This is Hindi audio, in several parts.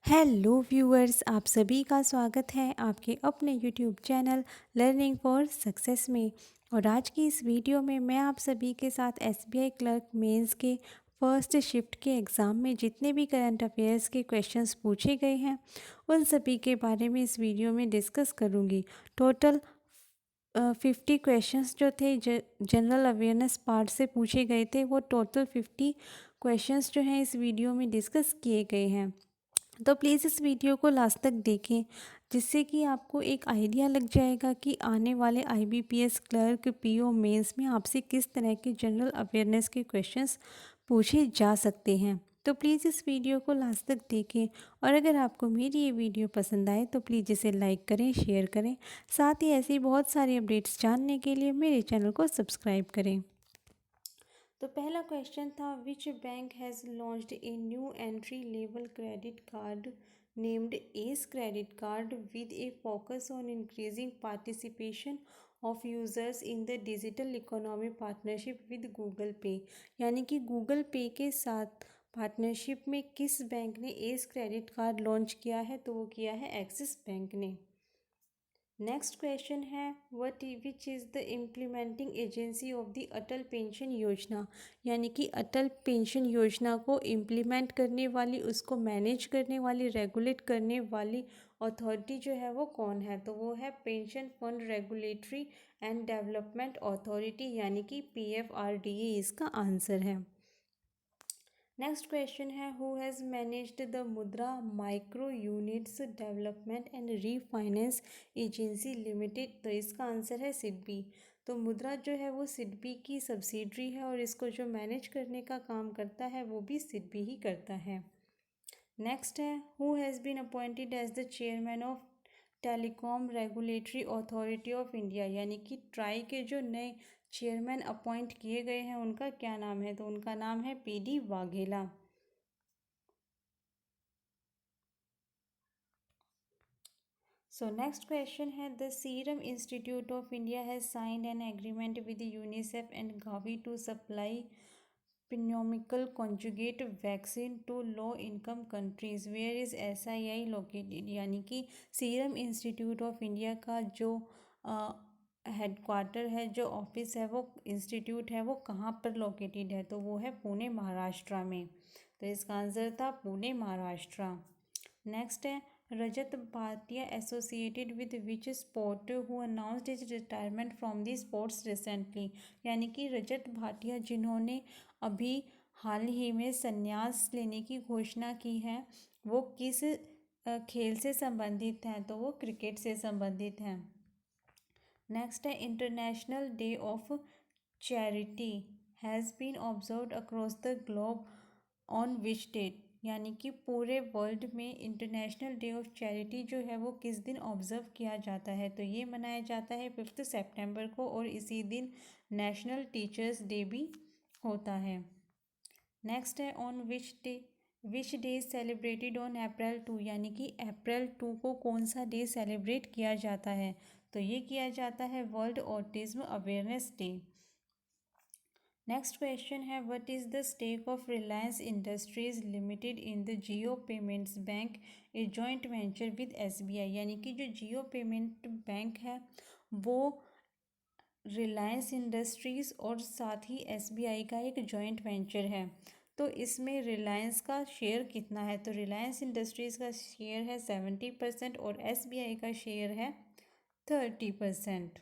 हेलो व्यूअर्स, आप सभी का स्वागत है आपके अपने YouTube channel learning for success में। और आज की इस वीडियो में मैं आप सभी के साथ एसबीआई क्लर्क मेंस के फर्स्ट शिफ्ट के एग्ज़ाम में जितने भी करंट अफेयर्स के क्वेश्चंस पूछे गए हैं उन सभी के बारे में इस वीडियो में डिस्कस करूंगी। टोटल 50 क्वेश्चंस जो थे जनरल अवेयरनेस पार्ट से पूछे गए थे, वो टोटल 50 क्वेश्चंस जो हैं इस वीडियो में डिस्कस किए गए हैं। तो प्लीज़ इस वीडियो को लास्ट तक देखें, जिससे कि आपको एक आइडिया लग जाएगा कि आने वाले आईबीपीएस क्लर्क पीओ मेंस में आपसे किस तरह के जनरल अवेयरनेस के क्वेश्चंस पूछे जा सकते हैं। तो प्लीज़ इस वीडियो को लास्ट तक देखें, और अगर आपको मेरी ये वीडियो पसंद आए तो प्लीज़ इसे लाइक करें, शेयर करें। साथ ही ऐसी बहुत सारी अपडेट्स जानने के लिए मेरे चैनल को सब्सक्राइब करें। तो पहला क्वेश्चन था, विच bank has launched a new entry level credit card named S credit card with A focus on increasing participation of users in the digital economy partnership with Google पे। यानी कि गूगल पे के साथ पार्टनरशिप में किस बैंक ने एस क्रेडिट कार्ड लॉन्च किया है? तो वो किया है एक्सिस बैंक ने। नेक्स्ट क्वेश्चन है, what which is the implementing agency of the Atal pension योजना। यानी कि अटल पेंशन योजना को इम्प्लीमेंट करने वाली, उसको मैनेज करने वाली, रेगुलेट करने वाली अथॉरिटी जो है वो कौन है? तो वो है pension fund regulatory and development authority, यानी कि PFRDA इसका आंसर है। नेक्स्ट क्वेश्चन है, हु हैज़ मैनेज्ड द मुद्रा micro units development and refinance agency limited. तो इसका आंसर है सिडबी। तो मुद्रा जो है वो सिडबी की सब्सिडरी है, और इसको जो मैनेज करने का काम करता है वो भी सिडबी ही करता है। नेक्स्ट है, who has been appointed as the chairman of telecom regulatory authority of India. यानी कि ट्राई के जो नए चेयरमैन अपॉइंट किए गए हैं उनका क्या नाम है? तो उनका नाम है PD Vaghela. So next question है, the Serum Institute of India has signed an agreement with UNICEF and Gavi to supply pneumococcal conjugate vaccine to low income countries, where is SII लोकेटेड। यानी कि सीरम इंस्टीट्यूट ऑफ इंडिया का जो हेडक्वार्टर है, जो ऑफिस है, वो इंस्टीट्यूट है, वो कहाँ पर लोकेटेड है? तो वो है पुणे महाराष्ट्र में। तो इसका आंसर था पुणे महाराष्ट्र। नेक्स्ट है, Rajat Bhatia associated with which sport who announced his retirement from the sports recently. यानी कि रजत भाटिया जिन्होंने अभी हाल ही में संन्यास लेने की घोषणा की है, वो किस खेल से संबंधित हैं? तो वो क्रिकेट से संबंधित हैं। नेक्स्ट है, international day of charity has been observed across the globe on which date. यानी कि पूरे वर्ल्ड में इंटरनेशनल डे ऑफ चैरिटी जो है वो किस दिन ऑब्जर्व किया जाता है? तो ये मनाया जाता है 5 सितंबर को, और इसी दिन नेशनल टीचर्स डे भी होता है। नेक्स्ट है, on which day celebrated on April 2। यानी कि April 2 को कौन सा डे सेलिब्रेट किया जाता है? तो ये किया जाता है World Autism Awareness Day. Next question है, what is the stake of Reliance Industries Limited in the Jio Payments Bank a joint venture with SBI। यानी कि जो जियो पेमेंट बैंक है वो रिलायंस इंडस्ट्रीज़ और साथ ही SBI का एक जॉइंट वेंचर है। तो इसमें रिलायंस का शेयर कितना है? तो रिलायंस इंडस्ट्रीज़ का शेयर है 70% और SBI का शेयर है 30%।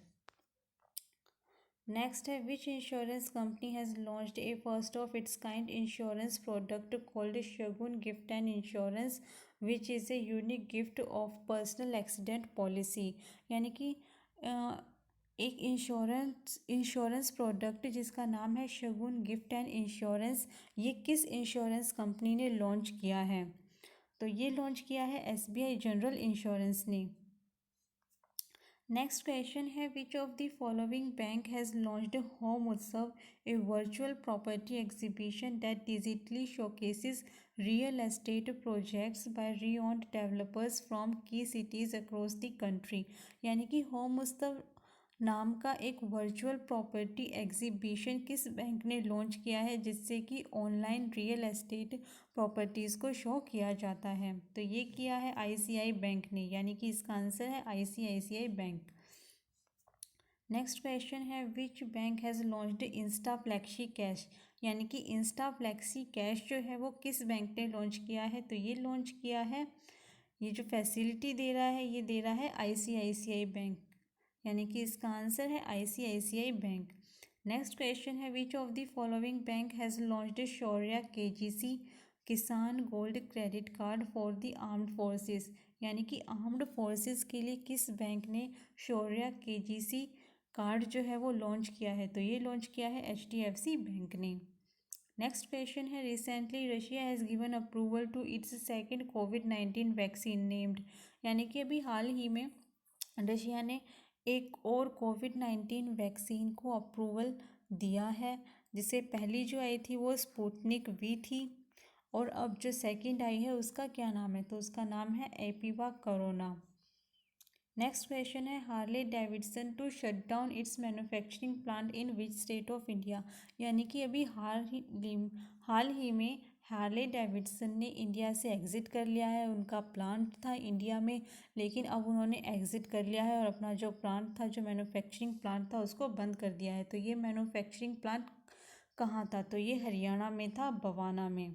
नेक्स्ट है, which insurance company has launched A first of its kind insurance product called Shagun gift and insurance which is a unique gift of personal accident policy. यानी कि एक इंश्योरेंस प्रोडक्ट जिसका नाम है शगुन गिफ्ट एंड इंश्योरेंस, ये किस इंश्योरेंस कंपनी ने लॉन्च किया है? तो ये लॉन्च किया है SBI जनरल इंश्योरेंस ने। नेक्स्ट क्वेश्चन है, which of the following bank has launched home Utsav a virtual property exhibition that digitally showcases real estate projects by renowned developers from key cities across the country. यानी कि होम उत्सव नाम का एक वर्चुअल प्रॉपर्टी एग्जीबिशन किस बैंक ने लॉन्च किया है, जिससे कि ऑनलाइन रियल एस्टेट प्रॉपर्टीज़ को शो किया जाता है? तो ये किया है आईसीआई बैंक ने, यानी कि इसका आंसर है आईसीआईसीआई बैंक। नेक्स्ट क्वेश्चन है, विच bank has launched Insta flexi cash, यानी कि इंस्टा फ्लेक्सी कैश जो है वो किस बैंक ने लॉन्च किया है? तो ये लॉन्च किया है, ये जो फैसिलिटी दे रहा है ये दे रहा है आईसीआईसीआई बैंक, यानी कि इसका आंसर है आईसीआईसीआई बैंक। नेक्स्ट क्वेश्चन है, which of the following bank has launched Shaurya KGC Kisan gold credit card for the armed forces, यानी कि आर्म्ड फोर्सेस के लिए किस बैंक ने शौर्य केजीसी कार्ड जो है वो लॉन्च किया है? तो ये लॉन्च किया है एचडीएफसी बैंक ने। नेक्स्ट क्वेश्चन है, recently Russia has given approval to its second कोविड-19 वैक्सीन नेम्ड, यानी कि अभी हाल ही में रशिया ने एक और कोविड-19 वैक्सीन को अप्रूवल दिया है, जिसे पहली जो आई थी वो स्पुतनिक वी थी, और अब जो सेकंड आई है उसका क्या नाम है? तो उसका नाम है एपिवा कोरोना। नेक्स्ट क्वेश्चन है, Harley Davidson to shut down its manufacturing plant in which state of India, यानी कि अभी हाल ही में हार्ले डेविडसन ने इंडिया से एग्ज़िट कर लिया है। उनका प्लांट था इंडिया में, लेकिन अब उन्होंने एग्ज़िट कर लिया है और अपना जो प्लांट था, जो मैन्युफैक्चरिंग प्लांट था, उसको बंद कर दिया है। तो ये मैन्युफैक्चरिंग प्लांट कहाँ था? तो ये हरियाणा में था, बवाना में।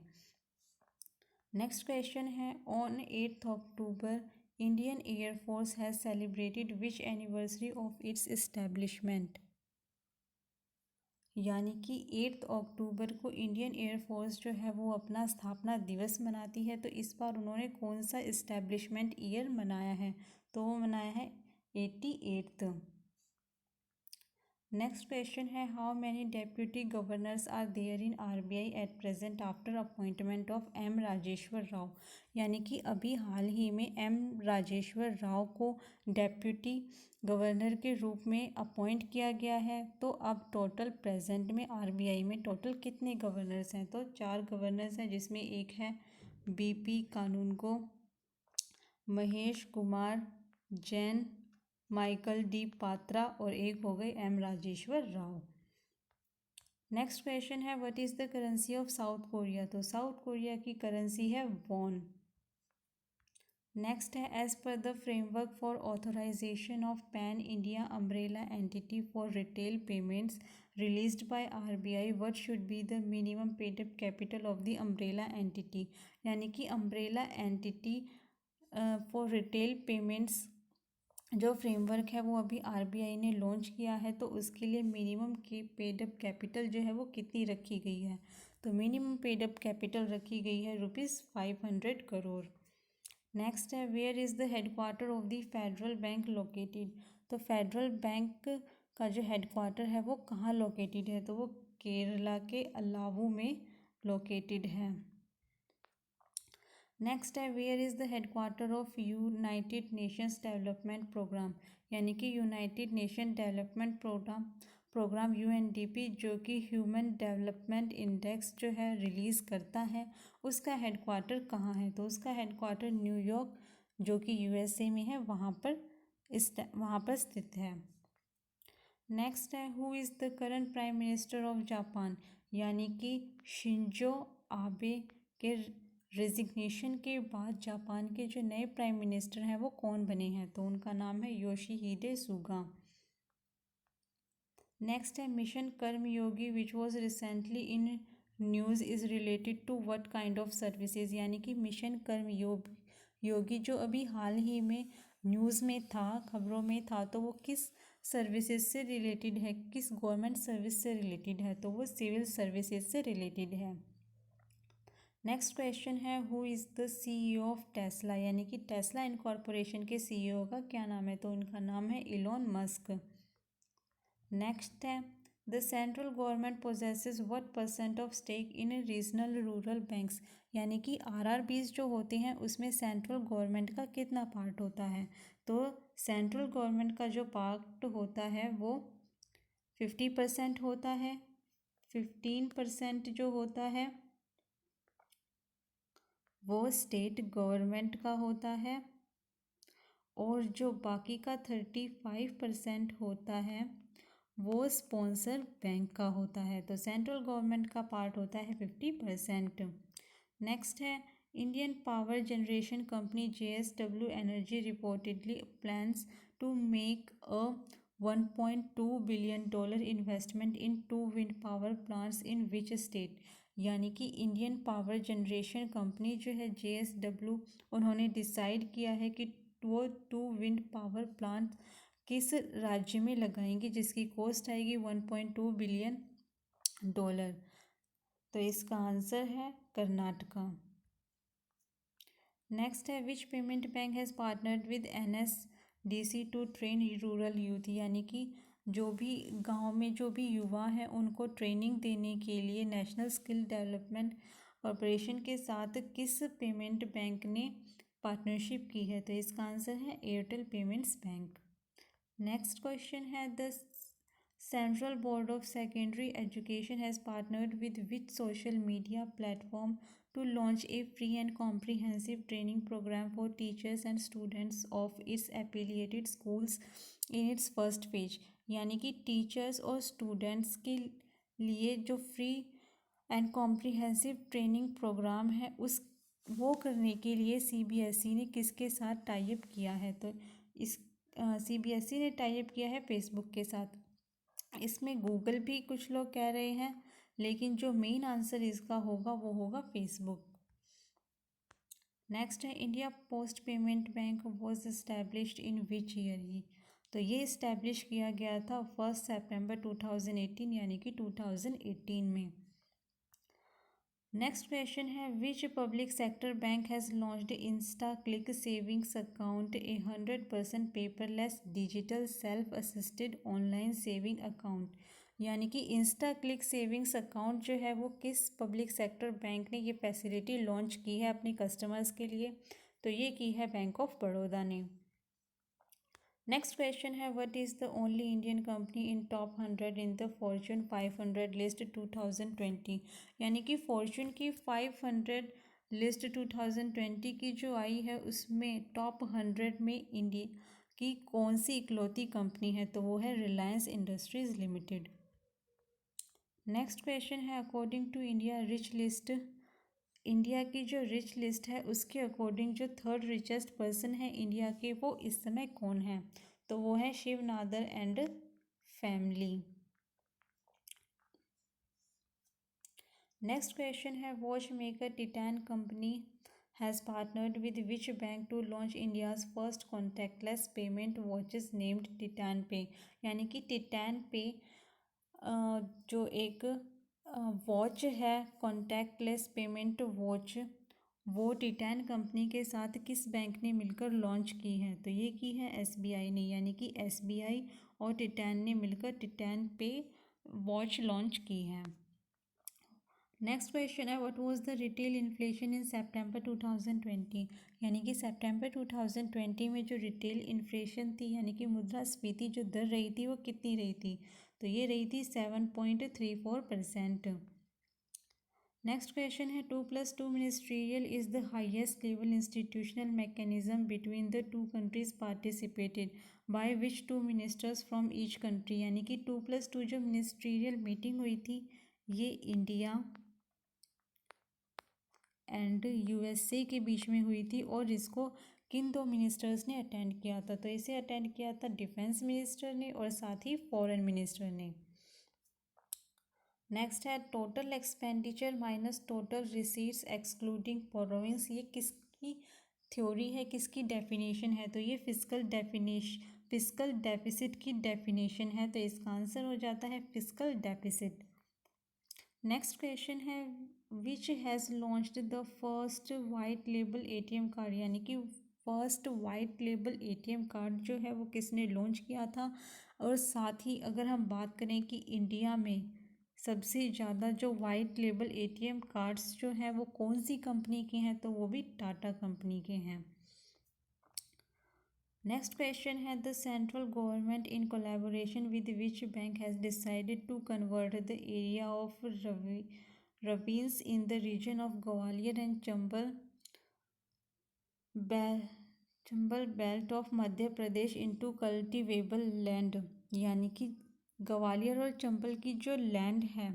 नेक्स्ट क्वेश्चन है, on 8 October Indian air force has celebrated which anniversary of its establishment, यानी कि 8 अक्टूबर को इंडियन एयरफोर्स जो है वो अपना स्थापना दिवस मनाती है। तो इस बार उन्होंने कौन सा इस्टेब्लिशमेंट ईयर मनाया है? तो वो मनाया है 88th। नेक्स्ट क्वेश्चन है, how many deputy governors are there in RBI at present after appointment of M Rajeshwar Rao, यानी कि अभी हाल ही में एम राजेश्वर राव को डेप्यूटी गवर्नर के रूप में अपॉइंट किया गया है। तो अब टोटल प्रेजेंट में आरबीआई में टोटल कितने गवर्नर्स हैं? तो 4 गवर्नर्स हैं, जिसमें एक है BP Kanungo, Mahesh Kumar Jain, Michael D Patra, और एक हो गई M Rajeshwar Rao. Next question है, what is the currency of South Korea? तो साउथ कोरिया की करेंसी है वॉन। नेक्स्ट है, as per the framework for authorization of pan India umbrella entity for retail payments released by RBI, what should be the minimum paid up capital of the umbrella entity, यानी कि umbrella entity for retail payments जो फ्रेमवर्क है वो अभी आरबीआई ने लॉन्च किया है, तो उसके लिए मिनिमम की पेड अप कैपिटल जो है वो कितनी रखी गई है? तो मिनिमम पेड अप कैपिटल रखी गई है ₹500 करोड़। नेक्स्ट है, where is the headquarter of the Federal Bank located? तो फेडरल बैंक का जो हेडक्वार्टर है वो कहाँ लोकेटेड है? तो वो केरला के अलावू में लोकेटेड है। नेक्स्ट है, where is the headquarter of United Nations Development Programme, यानी कि United Nation Development Programme UNDP, जो कि ह्यूमन डेवलपमेंट इंडेक्स जो है रिलीज़ करता है, उसका हेडक्वार्टर कहाँ है? तो उसका हेडक्वार्टर न्यूयॉर्क, जो कि यूएसए में है, वहाँ पर स्थित है। नेक्स्ट है, who is the current prime minister of Japan, यानी कि शिंजो आबे के रेजिग्नेशन के बाद जापान के जो नए प्राइम मिनिस्टर हैं वो कौन बने हैं? तो उनका नाम है योशिहिदे सुगा। नेक्स्ट है, mission Karmayogi which was recently in news is related to what kind of services, यानी कि मिशन कर्मयोगी जो अभी हाल ही में न्यूज़ में था, खबरों में था, तो वो किस सर्विसेज से रिलेटेड है, किस गवर्नमेंट सर्विस से रिलेटेड है? तो वो सिविल सर्विसेज से रिलेटेड है। नेक्स्ट क्वेश्चन है, who is the CEO of Tesla, यानी कि टेस्ला इनकॉर्पोरेशन के सीईओ का क्या नाम है? तो उनका नाम है इलॉन मस्क। नेक्स्ट है, the central government possesses what percent of stake in regional rural banks, यानी कि आरआरबीज जो होते हैं उसमें सेंट्रल गवर्नमेंट का कितना पार्ट होता है? तो सेंट्रल गवर्नमेंट का जो पार्ट होता है वो 50% होता है, 15% जो होता है वो स्टेट गवर्नमेंट का होता है, और जो बाकी का 35% होता है वो स्पॉन्सर बैंक का होता है। तो सेंट्रल गवर्नमेंट का पार्ट होता है 50%। नेक्स्ट है Indian power generation company JSW energy reportedly plans to make a $1.2 billion investment in 2 wind power plants in which state. यानी कि इंडियन पावर जनरेशन कंपनी जो है JSW, उन्होंने डिसाइड किया है कि वो 2 विंड पावर प्लांट किस राज्य में लगाएंगे जिसकी कॉस्ट आएगी $1.2 बिलियन। तो इसका आंसर है कर्नाटका। नेक्स्ट है which payment bank has partnered with NSDC to train rural youth. यानी कि जो भी गांव में जो भी युवा हैं उनको ट्रेनिंग देने के लिए नेशनल स्किल डेवलपमेंट कॉरपोरेशन के साथ किस पेमेंट बैंक ने पार्टनरशिप की है। तो इसका आंसर है Airtel payments bank. Next question है the Central Board of Secondary Education has partnered with which social media platform to launch a free and comprehensive training program for teachers and students of its affiliated schools in its first phase। यानी कि टीचर्स और स्टूडेंट्स के लिए जो free and comprehensive training programme है उस वो करने के लिए CBSE ने किसके साथ टाइप किया है। तो इस CBSE ने टाइप किया है फेसबुक के साथ। इसमें गूगल भी कुछ लोग कह रहे हैं, लेकिन जो मेन आंसर इसका होगा वो होगा फेसबुक। नेक्स्ट है India post payment bank was established in which year. तो ये इस्टेब्लिश किया गया था 1 सितंबर 2018 यानी कि 2018 में। नेक्स्ट क्वेश्चन है which public sector bank has launched Insta Click savings account 100% paperless digital self assisted online saving account. यानी कि इंस्टा क्लिक सेविंग्स अकाउंट जो है वो किस पब्लिक सेक्टर बैंक ने ये फैसिलिटी लॉन्च की है अपने कस्टमर्स के लिए। तो ये की है बैंक ऑफ बड़ौदा ने। नेक्स्ट क्वेश्चन है what is the only Indian company in top 100 in the Fortune 500 list 2020। यानी कि फॉर्चून की 500 लिस्ट 2020 की जो आई है उसमें टॉप 100 में इंडिया की कौन सी इकलौती कंपनी है। तो वो है Reliance Industries Limited. Next question है according to India rich list, India की जो रिच लिस्ट है उसके अकॉर्डिंग जो 3rd रिचेस्ट पर्सन है इंडिया के वो इस समय कौन है। तो वो है Shiv Nadar and family. Next question है watch maker Titan company has partnered with which bank to launch India's first contactless payment watches named Titan pay. यानी कि टिटैन पे जो एक वॉच है कॉन्टैक्टलेस पेमेंट वॉच वो टिटैन कंपनी के साथ किस बैंक ने मिलकर लॉन्च की है। तो ये की है SBI ने। यानी कि SBI और टिटैन ने मिलकर टिटैन पे वॉच लॉन्च की है। नेक्स्ट क्वेश्चन है what was the retail inflation in सितंबर 2020। यानी कि सितंबर 2020 में जो रिटेल इन्फ्लेशन थी यानी कि मुद्रास्फीति जो दर रही थी वो कितनी रही थी। तो ये रही थी 7.34%। नेक्स्ट क्वेश्चन है 2+2 ministerial is the highest level institutional mechanism between the two countries participated by which 2 ministers from each country. यानी कि 2+2 जो मिनिस्ट्रियल मीटिंग हुई थी ये इंडिया एंड USA के बीच में हुई थी और इसको किन 2 मिनिस्टर्स ने अटेंड किया था। तो इसे अटेंड किया था डिफेंस मिनिस्टर ने और साथ ही फॉरेन मिनिस्टर ने। नेक्स्ट है total expenditure minus total receipts excluding borrowings. ये किसकी थ्योरी है, किसकी डेफिनेशन है। तो ये फिस्कल डेफिसिट की डेफिनेशन है। तो इसका आंसर हो जाता है फिस्कल डेफिसिट। नेक्स्ट क्वेश्चन है which has launched the first white label ATM card. यानी कि first white label ATM card जो है वो किसने लॉन्च किया था। और साथ ही अगर हम बात करें कि इंडिया में सबसे ज़्यादा जो वाइट लेबल ATM कार्ड्स जो हैं वो कौन सी कंपनी के हैं। तो वो भी टाटा कंपनी के हैं। नेक्स्ट क्वेश्चन है the central government in collaboration with which bank has decided to convert the area of ravines in the region of Gwalior and Chambal Chambal belt of Madhya Pradesh into cultivable land, यानी कि ग्वालियर और चंबल की जो लैंड है,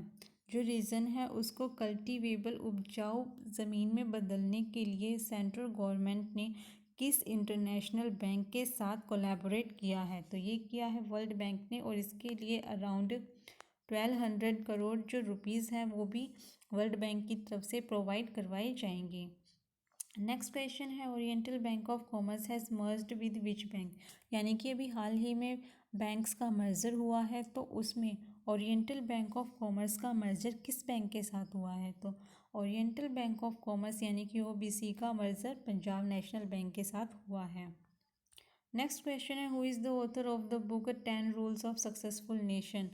जो रीजन है, उसको कल्टीवेबल उपजाऊ ज़मीन में बदलने के लिए सेंट्रल गवर्नमेंट ने किस इंटरनेशनल बैंक के साथ कोलैबोरेट किया है? तो ये किया है वर्ल्ड बैंक ने, और इसके लिए अराउंड 1200 करोड़ जो रुपीज़ हैं वो भी वर्ल्ड बैंक की तरफ से प्रोवाइड करवाए जाएंगे। नेक्स्ट क्वेश्चन है, oriental bank of commerce has merged with which bank, यानी कि अभी हाल ही में बैंक्स का मर्जर हुआ है, तो उसमें ओरिएंटल बैंक ऑफ कॉमर्स का मर्जर किस बैंक के साथ हुआ है? तो ओरिएंटल बैंक ऑफ कॉमर्स यानी कि ओबीसी का मर्जर पंजाब नेशनल बैंक के साथ हुआ है। नेक्स्ट क्वेश्चन है, who is the author of the book 10 rules of successful nation?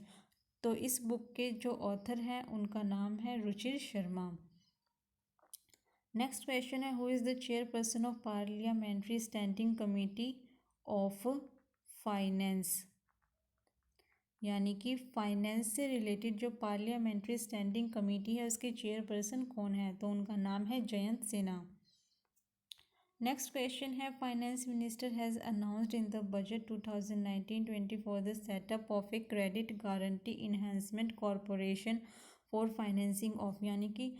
तो इस बुक के जो ऑथर हैं उनका नाम है रुचिर शर्मा। नेक्स्ट क्वेश्चन है, who is the chairperson of parliamentary standing committee of finance, यानी कि फाइनेंस से रिलेटेड जो पार्लियामेंट्री स्टैंडिंग कमेटी है उसके चेयरपर्सन कौन है? तो उनका नाम है जयंत सिन्हा। नेक्स्ट क्वेश्चन है, finance minister has announced in the budget 2019-24 the setup of a credit guarantee enhancement corporation for financing of, यानी कि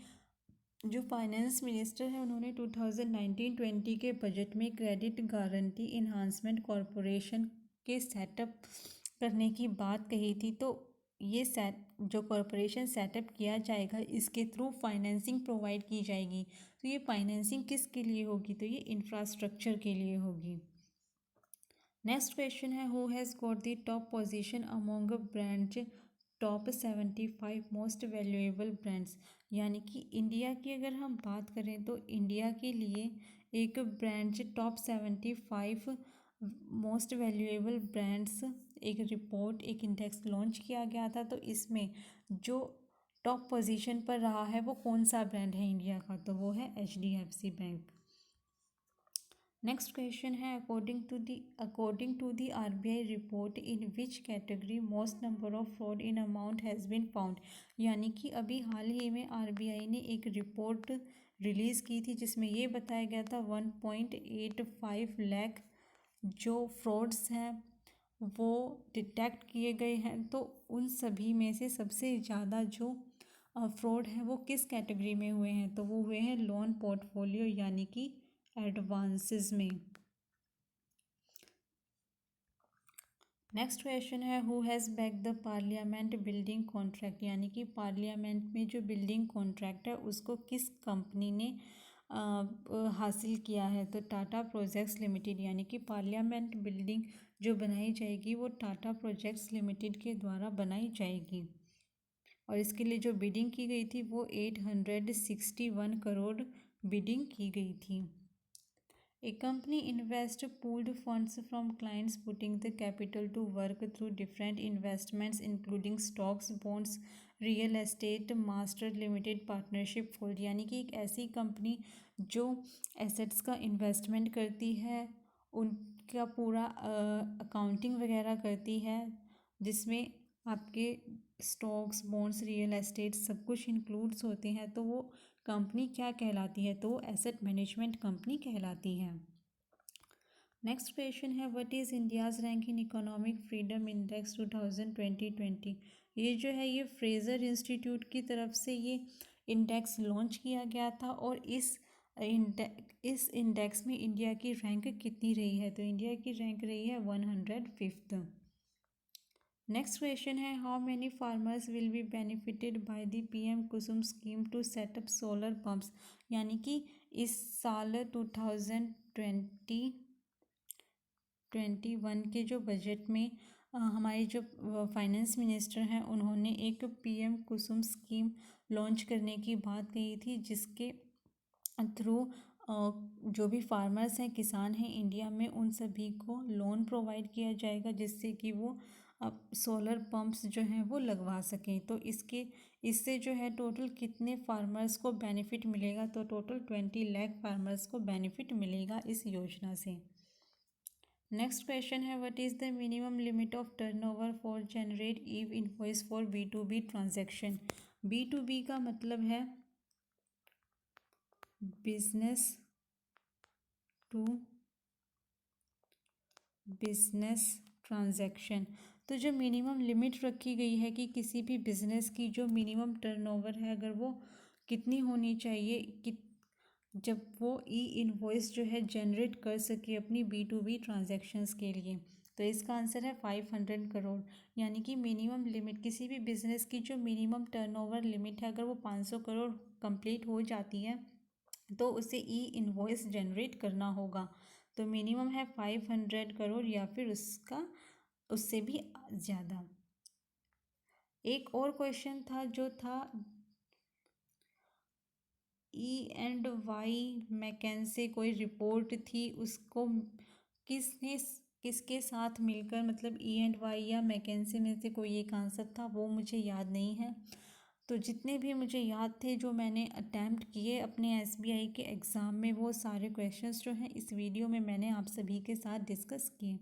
जो फाइनेंस मिनिस्टर है उन्होंने 2019-20 के बजट में क्रेडिट गारंटी इन्हांसमेंट कॉरपोरेशन के सेटअप करने की बात कही थी। तो ये जो कॉरपोरेशन सेटअप किया जाएगा इसके थ्रू फाइनेंसिंग प्रोवाइड की जाएगी। तो ये फाइनेंसिंग किसके लिए होगी? तो ये इंफ्रास्ट्रक्चर के लिए होगी। नेक्स्ट क्वेश्चन है, who has got the top position among brands top 75 most valuable brands, यानी कि इंडिया की अगर हम बात करें तो इंडिया के लिए एक brands top 75 most valuable brands एक रिपोर्ट, एक इंडेक्स लॉन्च किया गया था। तो इसमें जो टॉप पोजीशन पर रहा है वो कौन सा ब्रांड है इंडिया का? तो वो है HDFC बैंक। नेक्स्ट क्वेश्चन है, according to the RBI report in which category most number of fraud in amount has been found, यानी कि अभी हाल ही में RBI ने एक रिपोर्ट रिलीज़ की थी जिसमें ये बताया गया था 1.85 लाख जो फ्रॉड्स हैं वो डिटेक्ट किए गए हैं। तो उन सभी में से सबसे ज़्यादा जो फ्रॉड है वो किस कैटेगरी में हुए हैं? तो वो हुए हैं लोन पोर्टफोलियो यानी कि एडवांसेस में। नेक्स्ट क्वेश्चन है, who has back the parliament building contract, यानी कि पार्लियामेंट में जो बिल्डिंग कॉन्ट्रैक्ट है उसको किस कंपनी ने हासिल किया है? तो टाटा प्रोजेक्ट्स लिमिटेड, यानी कि पार्लियामेंट बिल्डिंग जो बनाई जाएगी वो टाटा प्रोजेक्ट्स लिमिटेड के द्वारा बनाई जाएगी, और इसके लिए जो बिडिंग की गई थी वो 861 करोड़ बिडिंग की गई थी। A company invests pooled funds from clients putting the capital to work through different investments including stocks, bonds, real estate, master limited partnership fold, यानी कि एक ऐसी कंपनी जो एसेट्स का इन्वेस्टमेंट करती है, उनका पूरा अकाउंटिंग वगैरह करती है, जिसमें आपके स्टॉक्स, बॉन्ड्स, रियल एस्टेट सब कुछ इंक्लूड्स होते हैं। तो वो कंपनी क्या कहलाती है? तो वो एसेट मैनेजमेंट कंपनी कहलाती है। नेक्स्ट क्वेश्चन है, what is India's rank in economic freedom index 2020? ये जो है ये फ्रेज़र इंस्टीट्यूट की तरफ से ये इंडेक्स लॉन्च किया गया था, और इस इंडेक्स में इंडिया की रैंक कितनी रही है? तो इंडिया की रैंक रही है 105th। नेक्स्ट क्वेश्चन है, how many farmers will be benefited by the PM Kusum scheme to setup solar pumps, यानी कि इस साल 2021 के जो बजट में हमारे जो फाइनेंस मिनिस्टर हैं उन्होंने एक PM कुसुम स्कीम लॉन्च करने की बात कही थी, जिसके थ्रू जो भी फार्मर्स हैं, किसान हैं इंडिया में, उन सभी को लोन प्रोवाइड किया जाएगा जिससे कि वो अब सोलर पंप्स जो हैं वो लगवा सकें। तो इससे जो है टोटल कितने फार्मर्स को बेनिफिट मिलेगा? तो टोटल 20 लाख फार्मर्स को बेनिफिट मिलेगा इस योजना से। नेक्स्ट क्वेश्चन है, what is the minimum limit of turnover for generate E invoice for B2B transaction? B2B का मतलब है बिजनेस टू बिजनेस ट्रांजैक्शन। तो जो मिनिमम लिमिट रखी गई है कि किसी भी बिजनेस की जो मिनिमम टर्नओवर है अगर वो कितनी होनी चाहिए कि जब वो ई इनवॉइस जो है जनरेट कर सके अपनी B2B ट्रांजैक्शंस के लिए। तो इसका आंसर है 500 करोड़। यानी कि मिनिमम लिमिट किसी भी बिजनेस की जो मिनिमम टर्नओवर लिमिट है अगर वो 500 करोड़ कंप्लीट हो जाती है तो उसे ई इनवॉइस जनरेट करना होगा। तो मिनिमम है 500 करोड़ या फिर उससे भी ज़्यादा। एक और क्वेश्चन था जो था E&Y मैकेन्से कोई रिपोर्ट थी उसको किसने किसके साथ मिलकर मतलब E&Y या मैकेन्से में से कोई एक आंसर था वो मुझे याद नहीं है। तो जितने भी मुझे याद थे जो मैंने अटैम्प्ट किए अपने SBI के एग्ज़ाम में वो सारे क्वेश्चंस जो हैं इस वीडियो में मैंने आप सभी के साथ डिस्कस किए।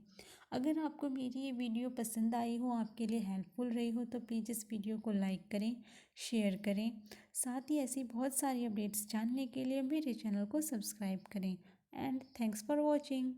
अगर आपको मेरी ये वीडियो पसंद आई हो आपके लिए हेल्पफुल रही हो तो प्लीज़ इस वीडियो को लाइक करें, शेयर करें। साथ ही ऐसी बहुत सारी अपडेट्स जानने के लिए मेरे चैनल को सब्सक्राइब करें। And thanks for watching.